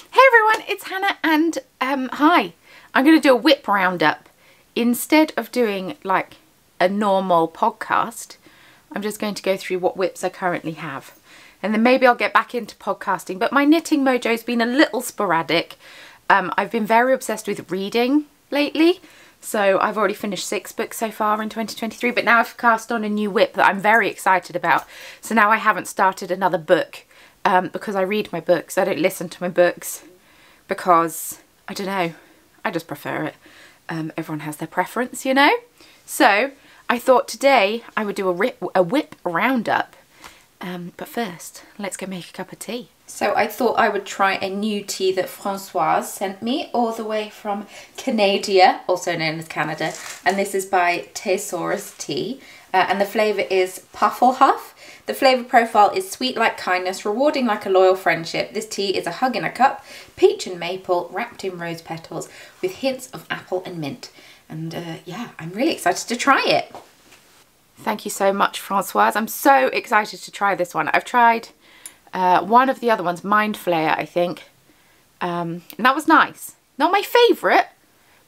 Hey everyone, it's Hannah and hi. I'm going to do a WIP roundup. Instead of doing like a normal podcast, I'm just going to go through what WIPs I currently have. And then maybe I'll get back into podcasting, but my knitting mojo's been a little sporadic. I've been very obsessed with reading lately. So I've already finished 6 books so far in 2023, but now I've cast on a new WIP that I'm very excited about. So now I haven't started another book because I read my books. I don't listen to my books because, I don't know, I just prefer it. Everyone has their preference, you know? So I thought today I would do a WIP roundup. But first, let's go make a cup of tea. So I thought I would try a new tea that Françoise sent me all the way from Canada, also known as Canada. And this is by Thesaurus Tea. And the flavour is Pufflehuff. The flavour profile is sweet like kindness, rewarding like a loyal friendship. This tea is a hug in a cup, peach and maple, wrapped in rose petals, with hints of apple and mint. And yeah, I'm really excited to try it. Thank you so much, Françoise. I'm so excited to try this one. I've tried one of the other ones, Mind Flayer, I think. And that was nice. Not my favourite,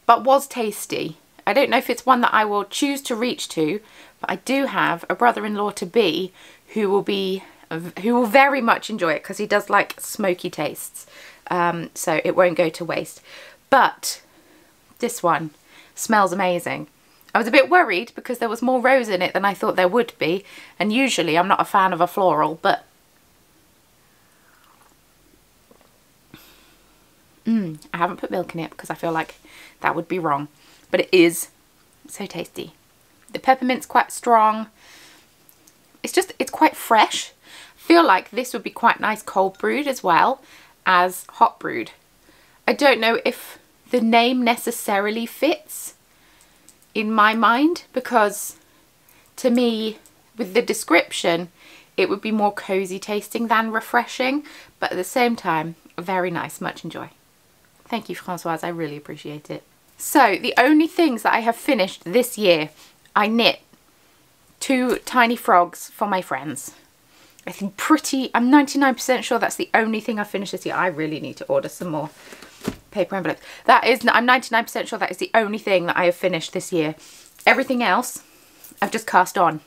but was tasty. I don't know if it's one that I will choose to reach to, but I do have a brother-in-law to be who will very much enjoy it because he does like smoky tastes. So it won't go to waste. But this one smells amazing. I was a bit worried because there was more rose in it than I thought there would be. And usually I'm not a fan of a floral, but I haven't put milk in it because I feel like that would be wrong. But it is so tasty. The peppermint's quite strong. It's quite fresh. I feel like this would be quite nice cold brewed as well as hot brewed. I don't know if the name necessarily fits in my mind, because to me, with the description, it would be more cozy tasting than refreshing, but at the same time, very nice. Much enjoy. Thank you, Françoise. I really appreciate it. So the only things that I have finished this year, I knit 2 tiny frogs for my friends. I'm 99% sure that's the only thing I've finished this year. I really need to order some more paper envelopes. I'm 99% sure that is the only thing that I have finished this year. Everything else I've just cast on.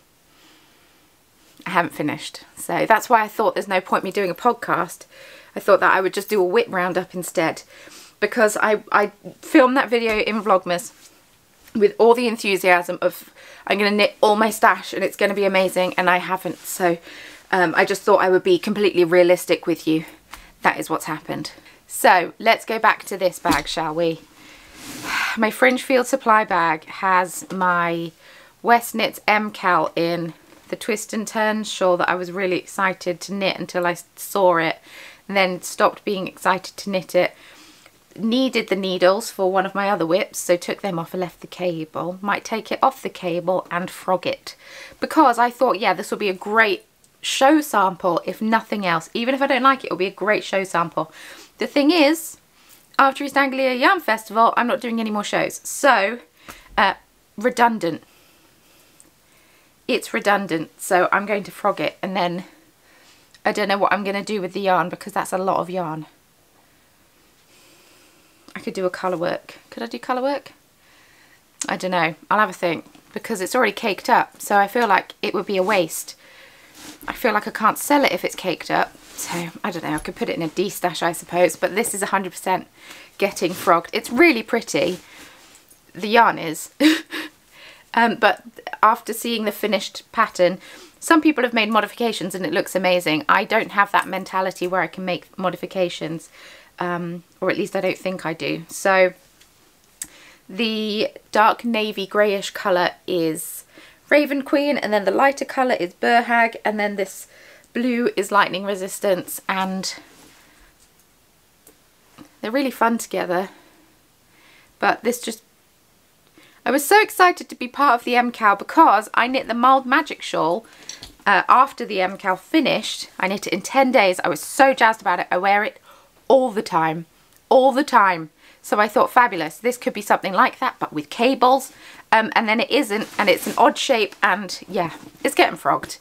I haven't finished. So that's why I thought there's no point me doing a podcast. I thought that I would just do a WIP roundup instead, because I filmed that video in Vlogmas with all the enthusiasm of I'm going to knit all my stash and it's going to be amazing, and I haven't. So I just thought I would be completely realistic with you. That is what's happened. So let's go back to this bag, shall we? My Fringe Field Supply bag has my West Knits MKAL in, the twist and turn shawl that I was really excited to knit until I saw it, and then stopped being excited to knit it. Needed the needles for one of my other WIPs, so took them off and left the cable. Might take it off the cable and frog it, because I thought, yeah, this will be a great show sample if nothing else. Even if I don't like it, it'll be a great show sample. The thing is, after East Anglia Yarn Festival, I'm not doing any more shows. So, redundant. It's redundant, so I'm going to frog it, and then I don't know what I'm going to do with the yarn because that's a lot of yarn. I could do a colour work. Could I do colour work? I don't know. I'll have a think because it's already caked up, so I feel like it would be a waste. I feel like I can't sell it if it's caked up. So, I don't know, I could put it in a D-stash, I suppose, but this is 100% getting frogged. It's really pretty. The yarn is. But after seeing the finished pattern, some people have made modifications and it looks amazing. I don't have that mentality where I can make modifications, or at least I don't think I do. So, the dark navy greyish colour is Raven Queen, and then the lighter colour is Burhag, and then this blue is Lightning Resistance, and they're really fun together. But this just, I was so excited to be part of the MKAL because I knit the Mild Magic shawl after the MKAL finished. I knit it in 10 days. I was so jazzed about it. I wear it all the time, all the time. So I thought, fabulous, this could be something like that, but with cables. And then it isn't, and it's an odd shape, and yeah, it's getting frogged.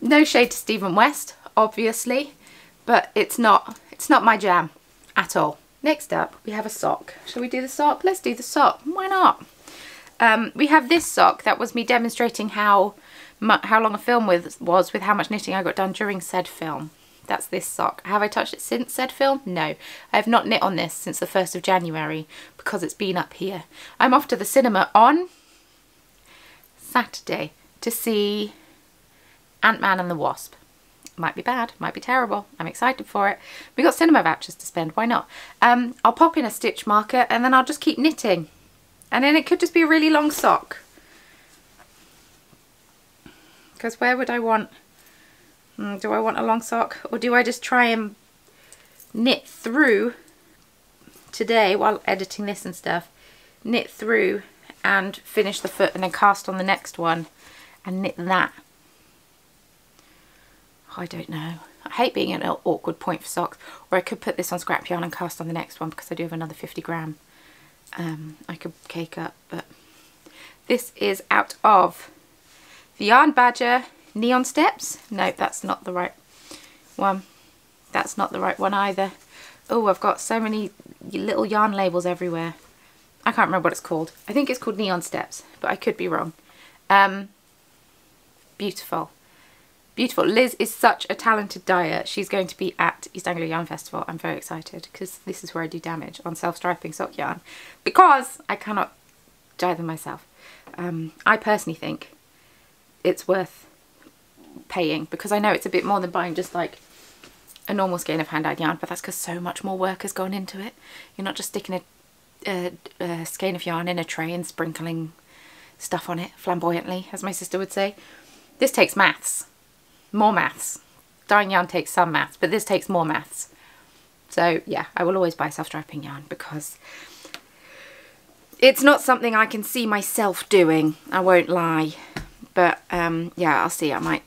No shade to Stephen West, obviously, but it's not my jam. at all. Next up, we have a sock. Shall we do the sock? Let's do the sock. Why not? We have this sock. That was me demonstrating how long a film was with how much knitting I got done during said film. That's this sock. Have I touched it since said film? No. I have not knit on this since the 1st of January because it's been up here. I'm off to the cinema on Saturday to see Ant-Man and the Wasp. Might be bad, might be terrible. I'm excited for it. We got cinema vouchers to spend, why not? I'll pop in a stitch marker and then I'll just keep knitting. And then it could just be a really long sock. Because where would I want... do I want a long sock, or do I just try and knit through today while editing this and stuff, knit through and finish the foot and then cast on the next one and knit that? I don't know. I hate being at an awkward point for socks. Or I could put this on scrap yarn and cast on the next one because I do have another 50 gram I could cake up. But this is out of the Yarn Badger Neon Steps. No, that's not the right one. That's not the right one either. Oh, I've got so many little yarn labels everywhere. I can't remember what it's called. I think it's called Neon Steps, but I could be wrong. Beautiful. Beautiful. Liz is such a talented dyer. She's going to be at East Anglia Yarn Festival. I'm very excited because this is where I do damage on self-striping sock yarn because I cannot dye them myself. I personally think it's worth paying because I know it's a bit more than buying just like a normal skein of hand-dyed yarn, but that's because so much more work has gone into it. You're not just sticking a skein of yarn in a tray and sprinkling stuff on it flamboyantly, as my sister would say. This takes maths. More maths. Dyeing yarn takes some maths, but this takes more maths. So yeah, I will always buy self-striping yarn because it's not something I can see myself doing, I won't lie. But yeah, I'll see. I might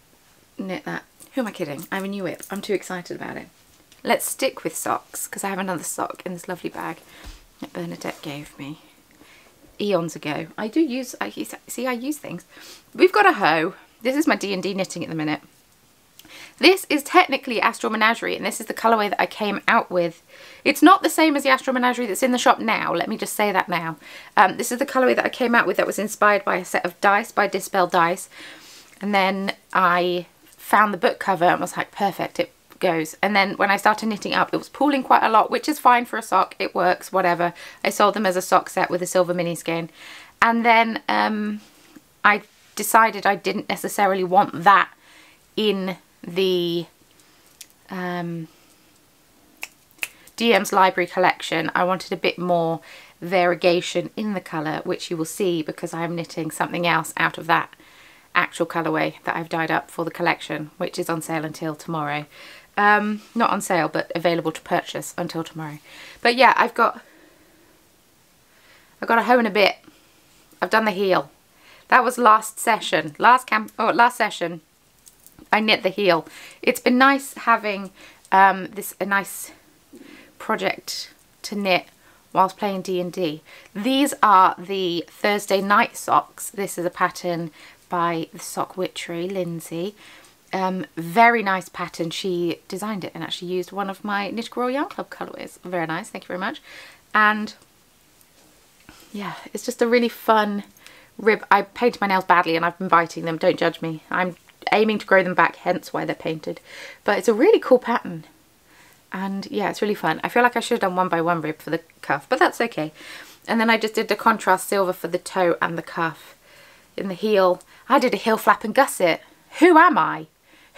knit that. Who am I kidding? I have a new WIP. I'm too excited about it. Let's stick with socks because I have another sock in this lovely bag that Bernadette gave me eons ago. I use things. We've got a hoe. This is my D&D knitting at the minute. This is technically Astral Menagerie, and this is the colourway that I came out with. It's not the same as the Astral Menagerie that's in the shop now, let me just say that now. This is the colourway that I came out with that was inspired by a set of dice by Dispel Dice. And then I found the book cover and was like, perfect, it goes. And then when I started knitting up, it was pooling quite a lot, which is fine for a sock, it works, whatever. I sold them as a sock set with a silver mini skein. And then I decided I didn't necessarily want that in the DM's library collection. I wanted a bit more variegation in the colour, which you will see because I'm knitting something else out of that actual colourway that I've dyed up for the collection, which is on sale until tomorrow. Not on sale, but available to purchase until tomorrow. But yeah, I've got a hoe and a bit. I've done the heel. That was last session. Last session I knit the heel. It's been nice having a nice project to knit whilst playing D&D. These are the Thursday night socks. This is a pattern by the sock witchery, Lindsay. Very nice pattern. She designed it and actually used one of my Knit Royal Yarn Club colourways. Very nice, thank you very much. And yeah, it's just a really fun rib. I painted my nails badly and I've been biting them, don't judge me. I'm aiming to grow them back, hence why they're painted. But it's a really cool pattern. And yeah, it's really fun. I feel like I should have done 1x1 rib for the cuff, but that's okay. And then I just did the contrast silver for the toe and the cuff. In the heel, I did a heel flap and gusset. Who am I?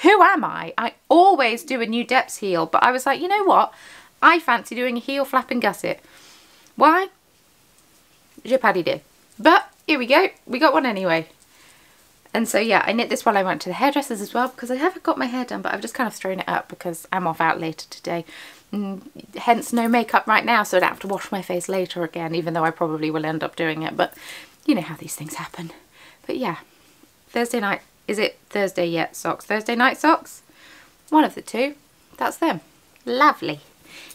Who am I? I always do a new depths heel, but I was like, you know what? I fancy doing a heel flap and gusset. Why? Je paddy do. But here we go. We got one anyway. And so yeah, I knit this while I went to the hairdressers as well because I haven't got my hair done, but I've just kind of thrown it up because I'm off out later today. Hence no makeup right now, so I don't have to wash my face later again, even though I probably will end up doing it. But you know how these things happen. But yeah, Thursday night. Is it Thursday yet socks? Thursday night socks? One of the two. That's them. Lovely.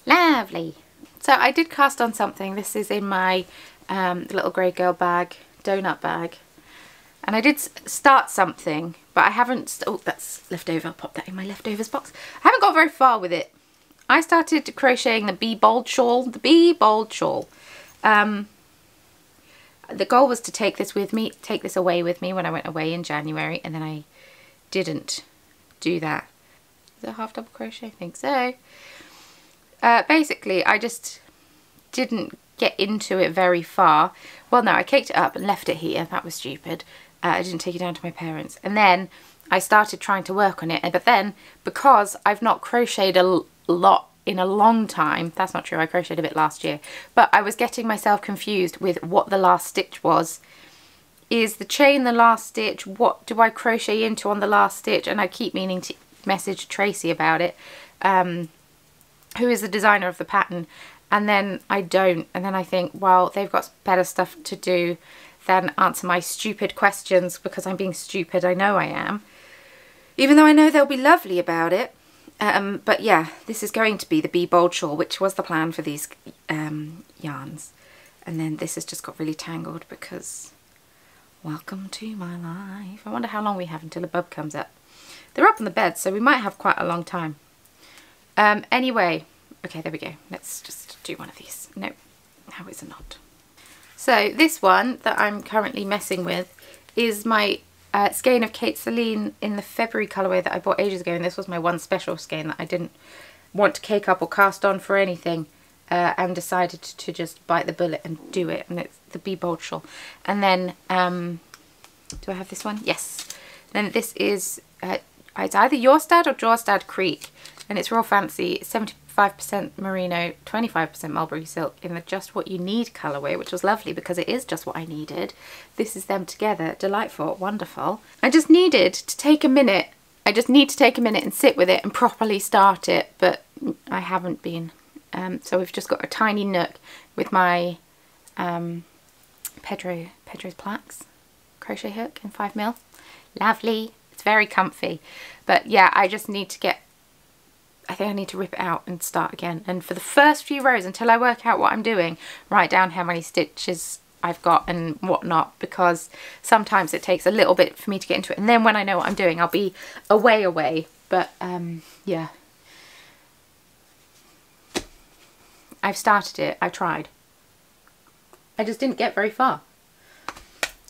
Lovely. So I did cast on something. This is in my little grey girl bag, donut bag. And I did start something, but I haven't... Oh, that's leftover. I'll pop that in my leftovers box. I haven't got very far with it. I started crocheting the Be Bold shawl. The Be Bold shawl. The goal was to take this away with me when I went away in January, and then I didn't do that. Is it a half double crochet? I think so. Basically, I just didn't get into it very far. Well, no, I caked it up and left it here. That was stupid. I didn't take it down to my parents. And then I started trying to work on it. But then, because I've not crocheted a lot in a long time, that's not true, I crocheted a bit last year, but I was getting myself confused with what the last stitch was. Is the chain the last stitch? What do I crochet into on the last stitch? And I keep meaning to message Tracey about it, who is the designer of the pattern, and then I don't, and then I think, well, they've got better stuff to do than answer my stupid questions, because I'm being stupid, I know I am, even though I know they'll be lovely about it. But yeah, this is going to be the Be Bold shawl, which was the plan for these yarns, and then this has just got really tangled because welcome to my life. I wonder how long we have until a bub comes up. They're up on the bed, so we might have quite a long time. Anyway, okay, there we go. Let's just do one of these. No, how is it not? So this one that I'm currently messing with is my skein of Kate Celine in the February colourway that I bought ages ago, and this was my one special skein that I didn't want to cake up or cast on for anything, and decided to just bite the bullet and do it, and it's the Be Bold shawl. And then, do I have this one? Yes. Then this is, it's either Jorstad or Jorstad Creek, and it's real fancy. It's 75% merino, 25% mulberry silk in the Just What You Need colourway, which was lovely because it is just what I needed. This is them together. Delightful. Wonderful. I just needed to take a minute. I just need to take a minute and sit with it and properly start it, but I haven't been. So we've just got a tiny nook with my Pedro's Plaques crochet hook in 5mm. Lovely. It's very comfy. But yeah, I just need to get, I think I need to rip it out and start again. And for the first few rows, until I work out what I'm doing, write down how many stitches I've got and whatnot, because sometimes it takes a little bit for me to get into it. And then when I know what I'm doing, I'll be away. But yeah. I've started it. I tried. I just didn't get very far.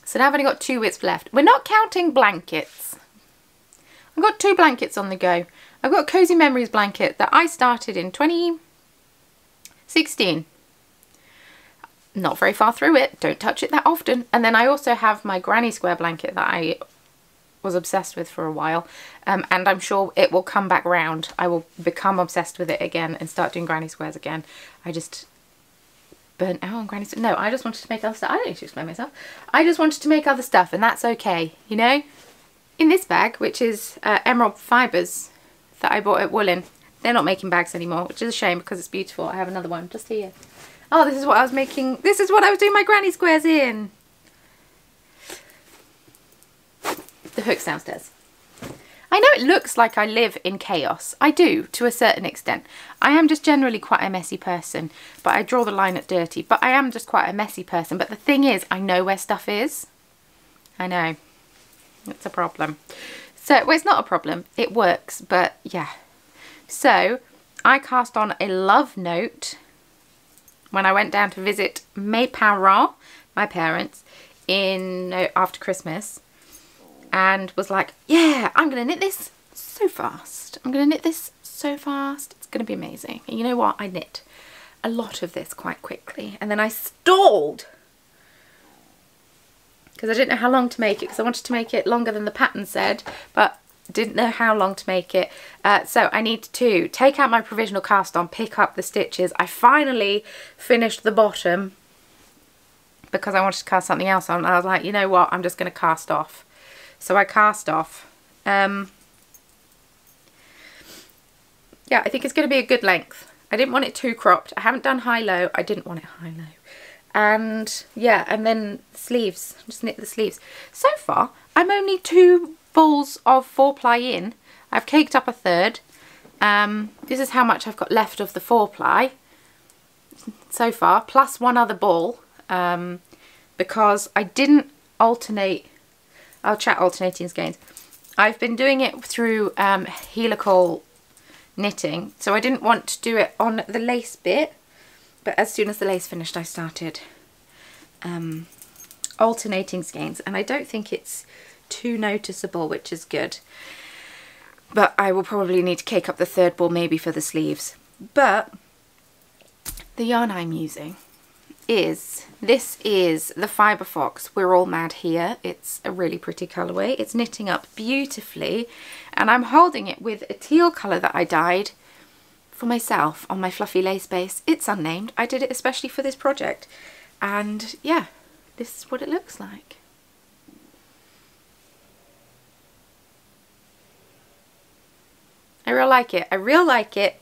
So now I've only got 2 WIPs left. We're not counting blankets. I've got 2 blankets on the go. I've got a Cozy Memories blanket that I started in 2016. Not very far through it. Don't touch it that often. And then I also have my granny square blanket that I was obsessed with for a while. And I'm sure it will come back round. I will become obsessed with it again and start doing granny squares again. I just burnt out on granny squares. No, I just wanted to make other stuff. I don't need to explain myself. I just wanted to make other stuff, and that's okay, you know? In this bag, which is Emerald Fibres that I bought at Woolen, they're not making bags anymore, which is a shame because it's beautiful. I have another one just here. Oh, this is what I was making. This is what I was doing my granny squares in. The hook's downstairs. I know it looks like I live in chaos. I do, to a certain extent. I am just generally quite a messy person, but I draw the line at dirty. But I am just quite a messy person. But the thing is, I know where stuff is. I know. It's a problem. So, well, it's not a problem. It works, but yeah. So, I cast on a love note when I went down to visit mes parents, my parents, after Christmas. And was like, yeah, I'm going to knit this so fast. I'm going to knit this so fast. It's going to be amazing. And you know what? I knit a lot of this quite quickly. And then I stalled. Because I didn't know how long to make it. Because I wanted to make it longer than the pattern said. But didn't know how long to make it. So I need to take out my provisional cast on, pick up the stitches. I finally finished the bottom. Because I wanted to cast something else on. And I was like, you know what? I'm just going to cast off. So I cast off. Yeah, I think it's going to be a good length. I didn't want it too cropped. I haven't done high-low. I didn't want it high-low. And yeah, and then sleeves. Just knit the sleeves. So far, I'm only 2 balls of 4-ply in. I've caked up a third. This is how much I've got left of the 4-ply so far, plus 1 other ball, because I didn't alternate. I'll chat alternating skeins. I've been doing it through helical knitting, so I didn't want to do it on the lace bit, but as soon as the lace finished I started alternating skeins, and I don't think it's too noticeable, which is good. But I will probably need to cake up the third ball maybe for the sleeves. But the yarn I'm using is, this is the Fibre Fox We're All Mad Here. It's a really pretty colourway. It's knitting up beautifully, and I'm holding it with a teal colour that I dyed for myself on my fluffy lace base. It's unnamed. I did it especially for this project, and yeah, this is what it looks like. I real like it. I real like it.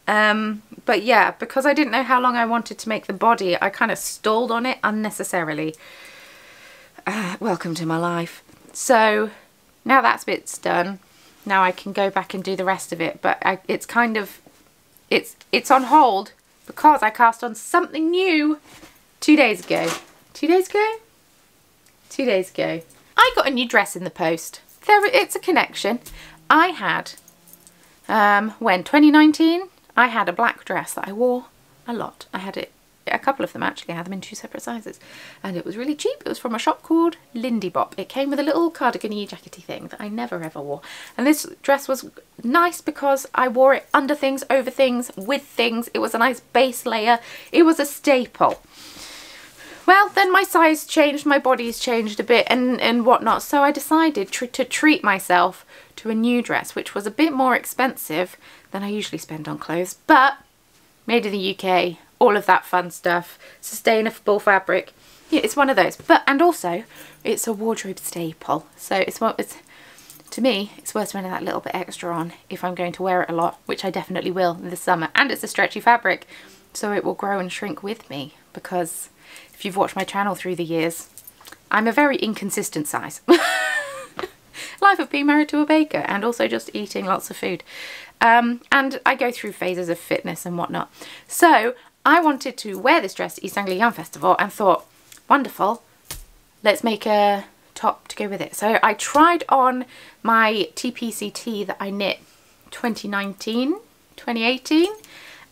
But yeah, because I didn't know how long I wanted to make the body, I kind of stalled on it unnecessarily. Welcome to my life. So now that bit's done, now I can go back and do the rest of it. But it's kind of, it's on hold because I cast on something new 2 days ago. 2 days ago? 2 days ago. I got a new dress in the post. It's a connection. I had, when 2019, I had a black dress that I wore a lot. I had it, a couple of them actually, I had them in 2 separate sizes. And it was really cheap. It was from a shop called Lindsay. It came with a little cardigan-y jackety thing that I never ever wore. And this dress was nice because I wore it under things, over things, with things. It was a nice base layer. It was a staple. Well, then my size changed, my body's changed a bit and whatnot. So I decided to treat myself to a new dress, which was a bit more expensive than I usually spend on clothes, but made in the UK, all of that fun stuff, sustainable fabric. Yeah, it's one of those. But, and also, it's a wardrobe staple. So to me, it's worth spending that little bit extra on if I'm going to wear it a lot, which I definitely will in the summer. And it's a stretchy fabric, so it will grow and shrink with me, because if you've watched my channel through the years, I'm a very inconsistent size. Life of being married to a baker and also just eating lots of food. And I go through phases of fitness and whatnot. So I wanted to wear this dress to East Anglia Yarn Festival and thought, wonderful, let's make a top to go with it. So I tried on my TPCT that I knit 2019, 2018.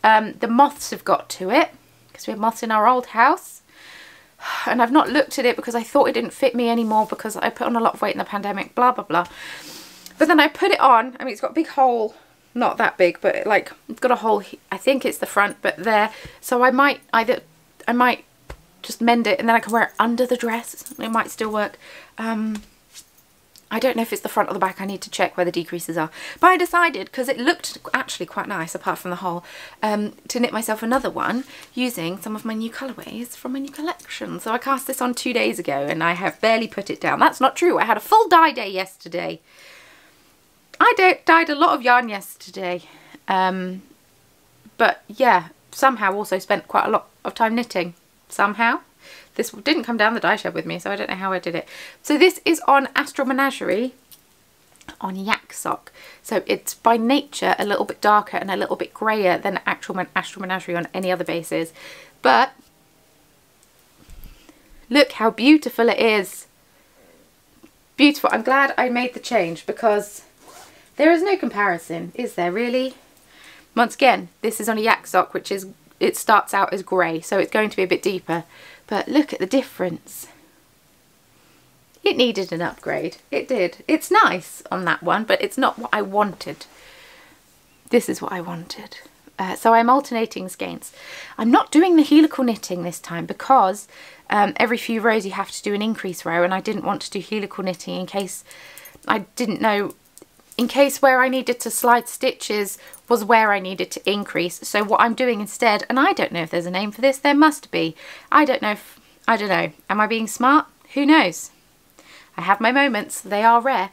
The moths have got to it because we have moths in our old house. And I've not looked at it because I thought it didn't fit me anymore because I put on a lot of weight in the pandemic, blah, blah, blah. But then I put it on. I mean, it's got a big hole, not that big, but it's got a hole. I think it's the front, but there. So I might just mend it and then I can wear it under the dress. It might still work. I don't know if it's the front or the back. I need to check where the decreases are. But I decided, because it looked actually quite nice apart from the hole, to knit myself another one using some of my new colourways from my new collection. So I cast this on 2 days ago and I have barely put it down. That's not true. I had a full dye day yesterday. I dyed a lot of yarn yesterday. But yeah, somehow also spent quite a lot of time knitting. Somehow. This didn't come down the dye shed with me, so I don't know how I did it. So this is on Astral Menagerie on Yak Sock. So it's by nature a little bit darker and a little bit grayer than Astral Menagerie on any other bases. But look how beautiful it is. Beautiful. I'm glad I made the change because there is no comparison, is there really? Once again, this is on a Yak Sock, which is, it starts out as grey, so it's going to be a bit deeper. But look at the difference. It needed an upgrade. It did. It's nice on that one, but it's not what I wanted. This is what I wanted. So I'm alternating skeins. I'm not doing the helical knitting this time because every few rows you have to do an increase row, and I didn't want to do helical knitting in case I didn't know, in case where I needed to slide stitches was where I needed to increase. So what I'm doing instead, and I don't know if there's a name for this, there must be. I don't know. Am I being smart? Who knows? I have my moments. They are rare.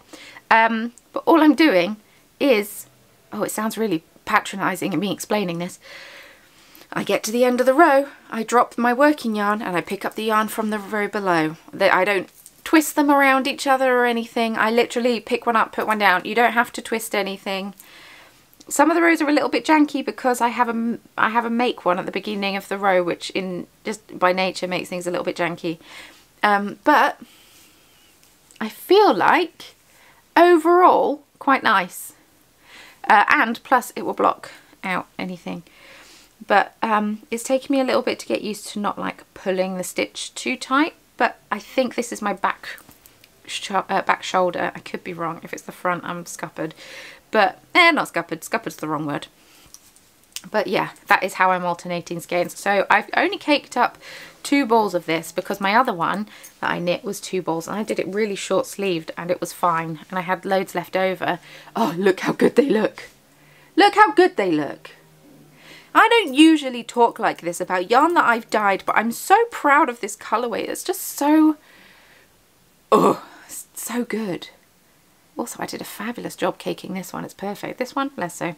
But all I'm doing is, oh, it sounds really patronising in me explaining this. I get to the end of the row, I drop my working yarn and I pick up the yarn from the row below. I don't twist them around each other or anything. I literally pick one up, put one down. You don't have to twist anything. Some of the rows are a little bit janky because I have a make one at the beginning of the row, which in just by nature makes things a little bit janky. But I feel like overall quite nice. and plus it will block out anything. But it's taken me a little bit to get used to not like pulling the stitch too tight, but I think this is my back shoulder. I could be wrong. If it's the front, I'm scuppered, but not scuppered, scuppered's the wrong word. But yeah, that is how I'm alternating skeins. So I've only caked up 2 balls of this because my other one that I knit was 2 balls, and I did it really short sleeved and it was fine, and I had loads left over. Oh, look how good they look. Look how good they look. I don't usually talk like this about yarn that I've dyed, but I'm so proud of this colourway. It's just so, oh, so good. Also, I did a fabulous job caking this one. It's perfect. This one, less so.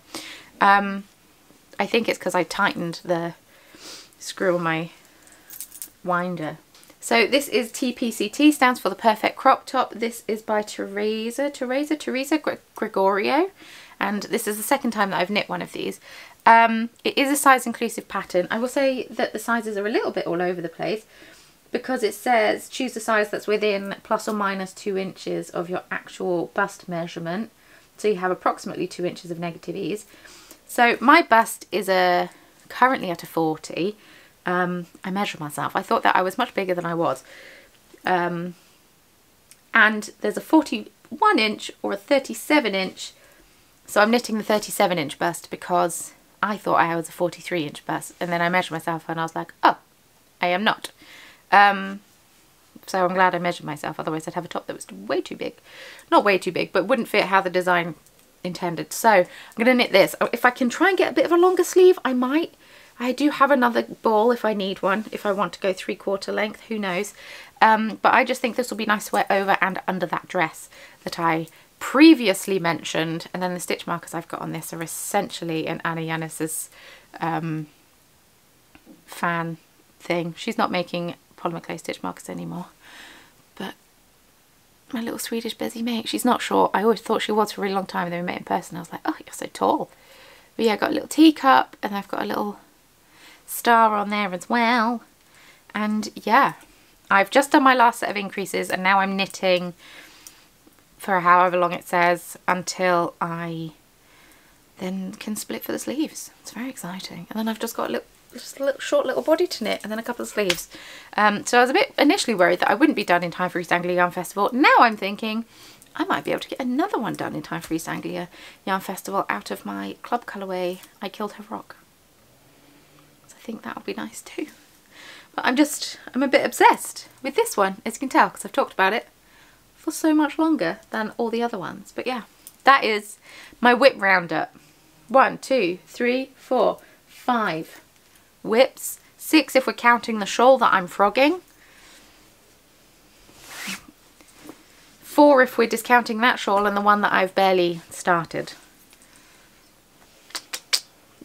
I think it's because I tightened the screw on my winder. So this is TPCT, stands for the Perfect Crop Top. This is by Teresa Gregorio, and this is the second time that I've knit one of these. It is a size inclusive pattern. I will say that the sizes are a little bit all over the place because it says choose the size that's within plus or minus 2 inches of your actual bust measurement. So you have approximately 2 inches of negative ease. So my bust is currently at a 40. I measure myself. I thought that I was much bigger than I was. And there's a 41 inch or a 37 inch. So I'm knitting the 37 inch bust because I thought I was a 43 inch bust, and then I measured myself and I was like, oh, I am not. So I'm glad I measured myself, otherwise I'd have a top that was way too big. Not way too big, but wouldn't fit how the design intended. So I'm going to knit this. If I can try and get a bit of a longer sleeve, I might. I do have another ball if I need one, if I want to go 3/4 length, who knows. But I just think this will be nice to wear over and under that dress that I previously mentioned. And then the stitch markers I've got on this are essentially an Anna Yanis's fan thing. She's not making polymer clay stitch markers anymore, but my little Swedish busy mate, she's not short. I always thought she was for a really long time, and then we met in person. I was like, oh, you're so tall. But yeah, I got a little teacup, and I've got a little star on there as well. And yeah, I've just done my last set of increases, and now I'm knitting for however long it says until I then can split for the sleeves. It's very exciting. And then I've just got a little short little body to knit, and then a couple of sleeves. So I was a bit initially worried that I wouldn't be done in time for East Anglia Yarn Festival. Now I'm thinking I might be able to get another one done in time for East Anglia Yarn Festival out of my club colourway I Killed Her Rock. So I think that'll be nice too. But I'm a bit obsessed with this one, as you can tell, because I've talked about it for so much longer than all the other ones. But yeah, that is my WIP roundup. 1, 2, 3, 4, 5 WIPs, 6 if we're counting the shawl that I'm frogging, 4 if we're discounting that shawl and the one that I've barely started.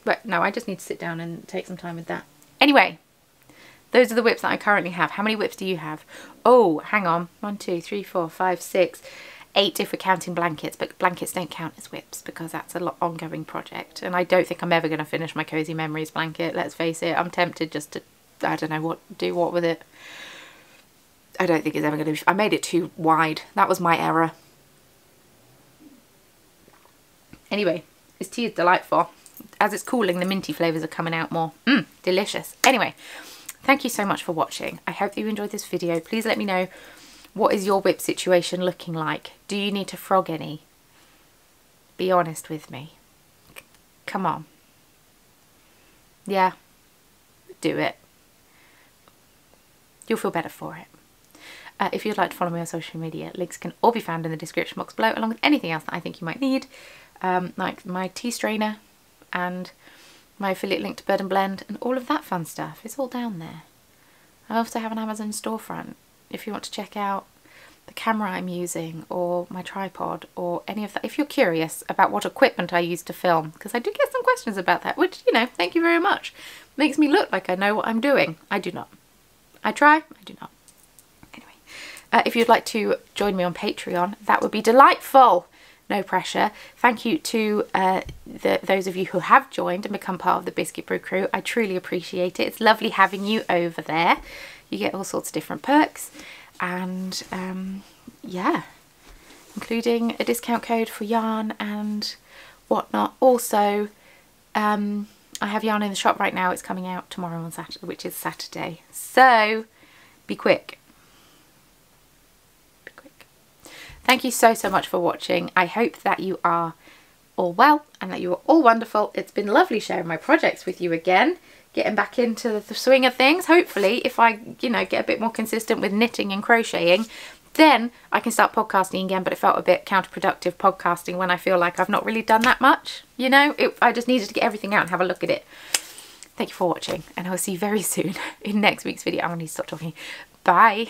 But no, I just need to sit down and take some time with that. Anyway, those are the WIPs that I currently have. How many WIPs do you have? Oh, hang on. 1, 2, 3, 4, 5, 6, 8 if we're counting blankets, but blankets don't count as WIPs because that's a ongoing project. And I don't think I'm ever going to finish my Cozy Memories blanket, let's face it. I'm tempted just to, I don't know, do what with it. I don't think it's ever going to be, I made it too wide. That was my error. Anyway, this tea is delightful. As it's cooling, the minty flavours are coming out more. Delicious. Anyway, thank you so much for watching. I hope that you enjoyed this video. Please let me know, what is your WIP situation looking like? Do you need to frog any? Be honest with me. Come on. Yeah, do it. You'll feel better for it. If you'd like to follow me on social media, links can all be found in the description box below, along with anything else that I think you might need, like my tea strainer and my affiliate link to Bird and Blend and all of that fun stuff. It's all down there. I also have an Amazon storefront if you want to check out the camera I'm using or my tripod or any of that. If you're curious about what equipment I use to film, because I do get some questions about that, which, you know, thank you very much. Makes me look like I know what I'm doing. I do not. I try, I do not. Anyway, if you'd like to join me on Patreon, that would be delightful. No pressure. Thank you to those of you who have joined and become part of the Biscuit Brew crew. I truly appreciate it. It's lovely having you over there. You get all sorts of different perks, and yeah, including a discount code for yarn and whatnot. Also, I have yarn in the shop right now. It's coming out tomorrow on Saturday, which is Saturday. So be quick. Be quick. Thank you so much for watching. I hope that you are all well and that you are all wonderful. It's been lovely sharing my projects with you again, getting back into the swing of things. Hopefully, if I, you know, get a bit more consistent with knitting and crocheting, then I can start podcasting again. But it felt a bit counterproductive podcasting when I feel like I've not really done that much, you know. I just needed to get everything out and have a look at it. Thank you for watching, and I will see you very soon in next week's video. I'm going to stop talking. Bye.